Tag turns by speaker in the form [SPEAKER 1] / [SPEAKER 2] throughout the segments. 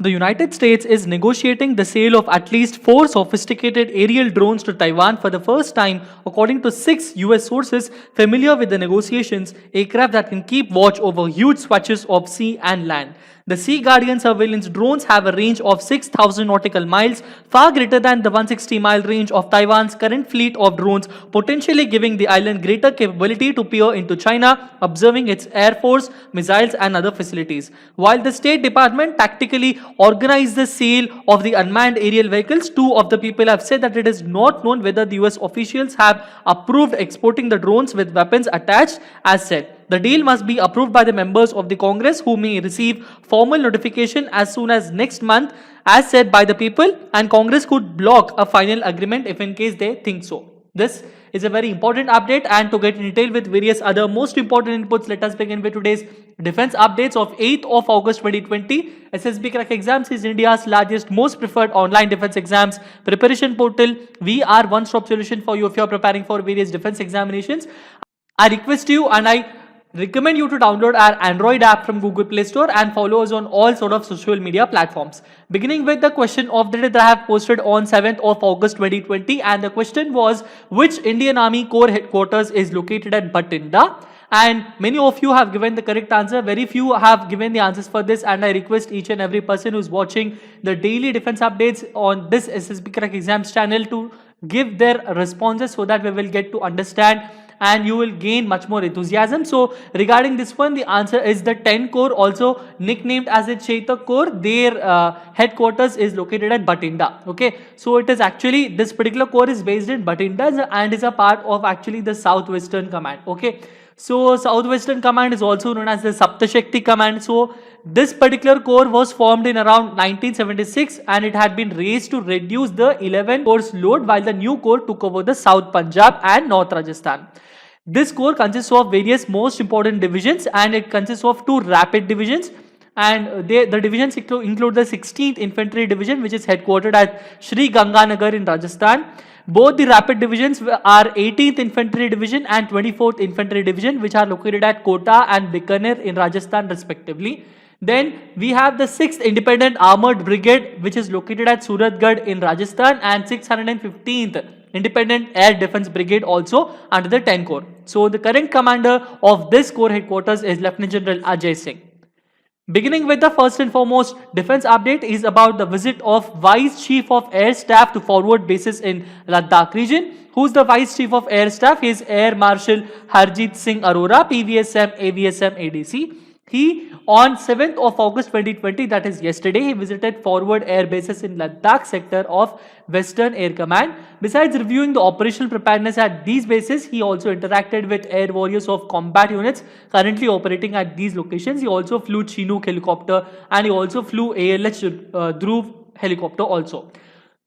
[SPEAKER 1] The United States is negotiating the sale of at least 4 sophisticated aerial drones to Taiwan for the first time, according to 6 US sources familiar with the negotiations, aircraft that can keep watch over huge swatches of sea and land. The Sea Guardian surveillance drones have a range of 6,000 nautical miles, far greater than the 160-mile range of Taiwan's current fleet of drones, potentially giving the island greater capability to peer into China, observing its air force, missiles, and other facilities. While the State Department tactically organized the sale of the unmanned aerial vehicles, two of the people have said that it is not known whether the US officials have approved exporting the drones with weapons attached as said. The deal must be approved by the members of the Congress, who may receive formal notification as soon as next month, as said by the people, and Congress could block a final agreement if in case they think so. This is a very important update, and to get in detail with various other most important inputs, let us begin with today's defense updates of 8th of August 2020. SSB Crack Exams is India's largest, most preferred online defense exams preparation portal. We are one-stop solution for you if you are preparing for various defense examinations. I request you and I recommend you to download our Android app from Google Play Store and follow us on all sort of social media platforms. Beginning with the question of the day that I have posted on 7th of August 2020, and the question was, which Indian Army Corps headquarters is located at Bathinda? And many of you have given the correct answer. Very few have given the answers for this, and I request each and every person who is watching the daily defense updates on this SSB Crack Exams channel to give their responses so that we will get to understand and you will gain much more enthusiasm. So regarding this one, the answer is the 10 Corps, also nicknamed as a Chetak Corps. Their headquarters is located at Bathinda. Okay, so it is actually, this particular corps is based in Bathinda and is a part of actually the Southwestern Command. Okay, so Southwestern Command is also known as the Saptashakti Command. So this particular corps was formed in around 1976 and it had been raised to reduce the 11 corps load, while the new corps took over the South Punjab and North Rajasthan. This corps consists of various most important divisions, and it consists of 2 rapid divisions, and the divisions include the 16th Infantry Division, which is headquartered at Sri Ganganagar in Rajasthan. Both the rapid divisions are 18th Infantry Division and 24th Infantry Division, which are located at Kota and Bikaner in Rajasthan respectively. Then we have the 6th Independent Armored Brigade, which is located at Suratgarh in Rajasthan, and 615th Independent Air Defense Brigade also under the 10 Corps. So the current commander of this corps headquarters is Lieutenant General Ajay Singh. Beginning with the first and foremost defense update is about the visit of Vice Chief of Air Staff to forward bases in Ladakh region. Who's the Vice Chief of Air Staff? He is Air Marshal Harjit Singh Arora, PVSM, AVSM, ADC. He, on 7th of August 2020, that is yesterday, he visited forward air bases in Ladakh sector of Western Air Command. Besides reviewing the operational preparedness at these bases, he also interacted with air warriors of combat units currently operating at these locations. He also flew Chinook helicopter and he also flew ALH Dhruv helicopter also.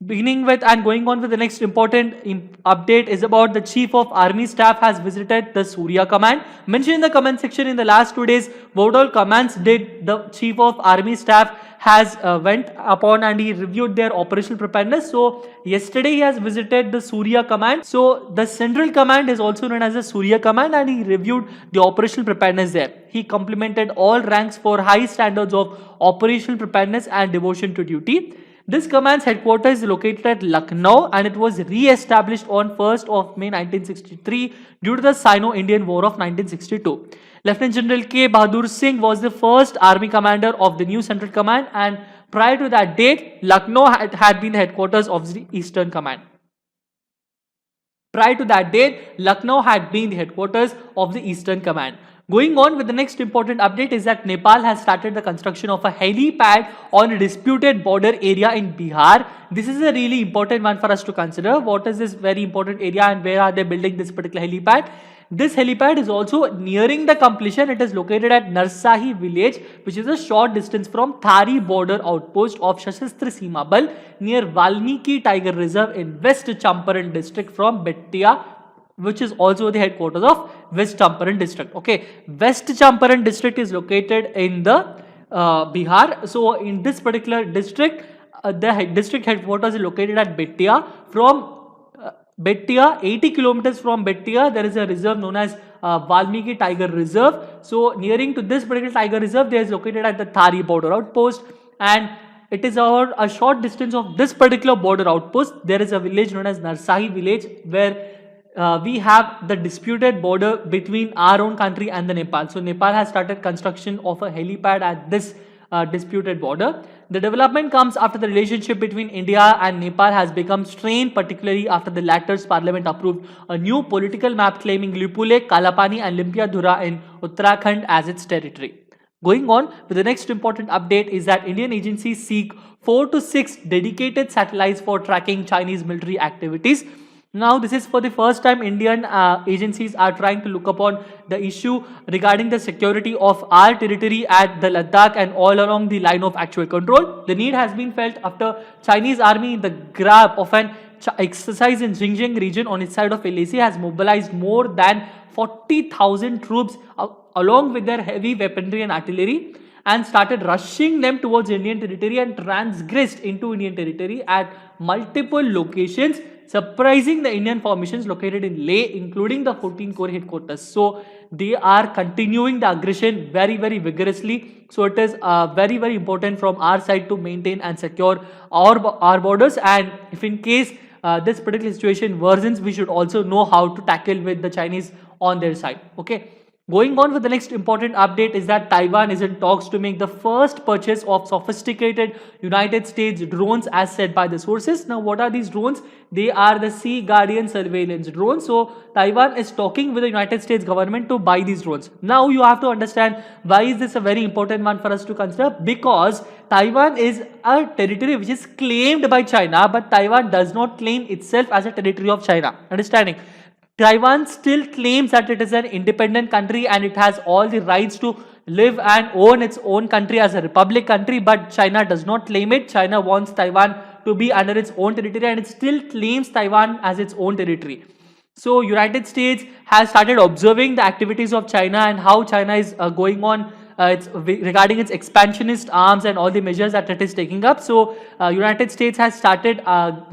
[SPEAKER 1] Beginning with and going on with the next important update is about the Chief of Army Staff has visited the Surya Command. Mentioned in the comment section in the last 2 days, what all commands did the Chief of Army Staff has went upon and he reviewed their operational preparedness. So yesterday he has visited the Surya Command. So the Central Command is also known as the Surya Command, and he reviewed the operational preparedness there. He complimented all ranks for high standards of operational preparedness and devotion to duty. This command's headquarters is located at Lucknow, and it was re-established on 1st of May 1963 due to the Sino-Indian War of 1962. Lieutenant General K. Bahadur Singh was the first army commander of the new Central Command, and prior to that date, Lucknow had been the headquarters of the Eastern Command. Prior to that date, Lucknow had been the headquarters of the Eastern Command. Going on with the next important update is that Nepal has started the construction of a helipad on a disputed border area in Bihar. This is a really important one for us to consider. What is this very important area and where are they building this particular helipad? This helipad is also nearing the completion. It is located at Narsahi village, which is a short distance from Thari border outpost of Shasastra Seema Bal near Valmiki Tiger Reserve in West Champaran district from Bettiya, which is also the headquarters of West Champaran district. Okay, West Champaran district is located in the Bihar. So in this particular district, the district headquarters is located at Bettiya. From Bettiya, 80 kilometers from Bettiya, there is a reserve known as Valmiki Tiger Reserve. So nearing to this particular tiger reserve, there is located at the Thari border outpost, and It is a short distance of this particular border outpost. There is a village known as Narsahi village where we have the disputed border between our own country and the Nepal. So Nepal has started construction of a helipad at this disputed border. The development comes after the relationship between India and Nepal has become strained, particularly after the latter's parliament approved a new political map claiming Lipulekh, Kalapani and Limpiadhura in Uttarakhand as its territory. Going on with the next important update is that Indian agencies seek 4 to 6 dedicated satellites for tracking Chinese military activities. Now, this is for the first time Indian agencies are trying to look upon the issue regarding the security of our territory at the Ladakh and all along the line of actual control. The need has been felt after Chinese army in the grab of an exercise in Xinjiang region on its side of LAC has mobilized more than 40,000 troops along with their heavy weaponry and artillery and started rushing them towards Indian territory and transgressed into Indian territory at multiple locations, surprising the Indian formations located in Leh, including the 14 Corps headquarters. So they are continuing the aggression very, very vigorously. So it is very, very important from our side to maintain and secure our borders. And if in case this particular situation worsens, we should also know how to tackle with the Chinese on their side. Okay. Going on with the next important update is that Taiwan is in talks to make the first purchase of sophisticated United States drones as said by the sources. Now, what are these drones? They are the Sea Guardian surveillance drones. So, Taiwan is talking with the United States government to buy these drones. Now, you have to understand why is this a very important one for us to consider? Because Taiwan is a territory which is claimed by China, but Taiwan does not claim itself as a territory of China. Understanding? Taiwan still claims that it is an independent country and it has all the rights to live and own its own country as a republic country, but China does not claim it. China wants Taiwan to be under its own territory and it still claims Taiwan as its own territory. So United States has started observing the activities of China and how China is going on regarding its expansionist arms and all the measures that it is taking up. So United States has started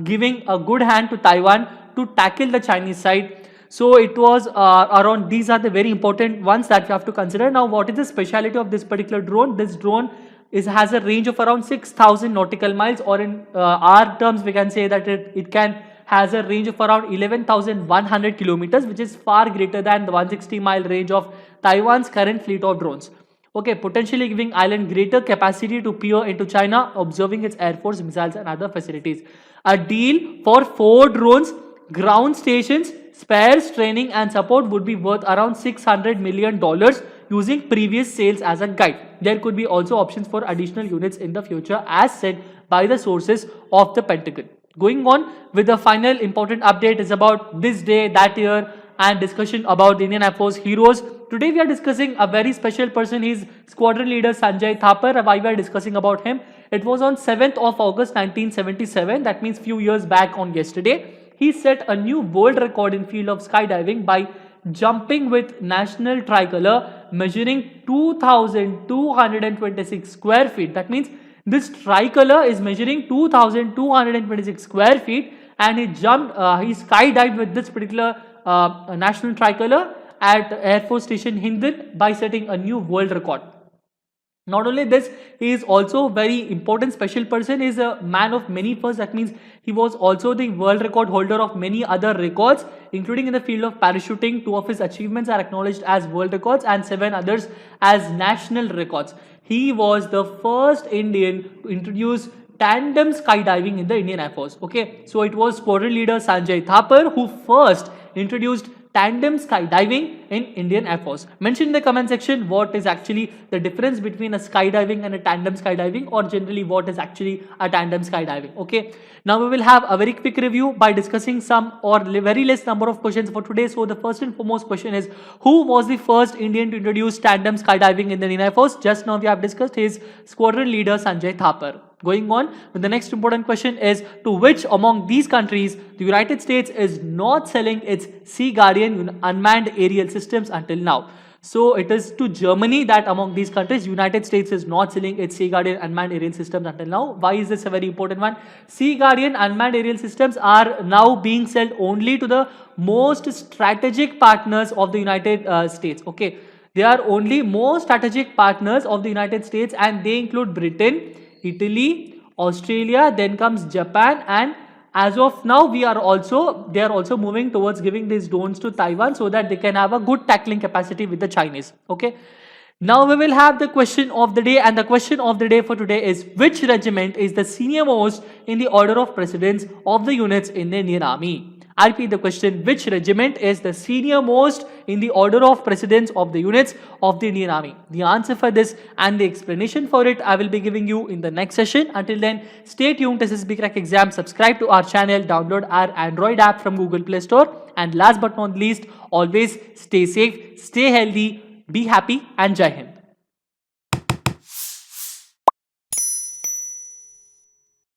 [SPEAKER 1] giving a good hand to Taiwan to tackle the Chinese side. So it was around, these are the very important ones that we have to consider. Now, what is the speciality of this particular drone? This drone has a range of around 6,000 nautical miles, or in our terms, we can say that it has a range of around 11,100 kilometers, which is far greater than the 160-mile range of Taiwan's current fleet of drones. Okay, potentially giving island greater capacity to peer into China, observing its air force, missiles and other facilities. A deal for 4 drones, ground stations, spares, training and support would be worth around $600 million using previous sales as a guide. There could be also options for additional units in the future as said by the sources of the Pentagon. Going on with the final important update is about this day, that year and discussion about the Indian Air Force heroes. Today we are discussing a very special person. He is Squadron Leader Sanjay Thapar. Why we are discussing about him? It was on 7th of August 1977. That means few years back on yesterday. He set a new world record in field of skydiving by jumping with national tricolor measuring 2,226 square feet. That means this tricolor is measuring 2,226 square feet and he skydived with this particular national tricolor at Air Force Station Hindon by setting a new world record. Not only this, he is also very important special person. He is a man of many firsts. That means he was also the world record holder of many other records, including in the field of parachuting. 2 of his achievements are acknowledged as world records and 7 others as national records. He was the first Indian to introduce tandem skydiving in the Indian Air Force. Okay, so it was Squadron Leader Sanjay Thapar who first introduced tandem skydiving in Indian Air Force. Mention in the comment section what is actually the difference between a skydiving and a tandem skydiving, or generally what is actually a tandem skydiving. Okay, now we will have a very quick review by discussing some or very less number of questions for today. So the first and foremost question is, who was the first Indian to introduce tandem skydiving in the Indian Air Force? Just now we have discussed his Squadron Leader Sanjay Thapar. Going on with the next important question is, to which among these countries the United States is not selling its Sea Guardian unmanned aerial systems until now? So it is to Germany that among these countries United States is not selling its Sea Guardian unmanned aerial systems until now. Why is this a very important one? Sea Guardian unmanned aerial systems are now being sold only to the most strategic partners of the United States. Okay, they are only most strategic partners of the United States and they include Britain, Italy, Australia, then comes Japan, and as of now they are also moving towards giving these drones to Taiwan so that they can have a good tackling capacity with the Chinese. Okay. Now we will have the question of the day, and the question of the day for today is, which regiment is the senior most in the order of precedence of the units in the Indian Army? I repeat the question, which regiment is the senior most in the order of precedence of the units of the Indian Army? The answer for this and the explanation for it I will be giving you in the next session. Until then, stay tuned to SSB Crack Exam, subscribe to our channel, download our Android app from Google Play Store, and last but not least, always stay safe, stay healthy, be happy, and Jai Hind.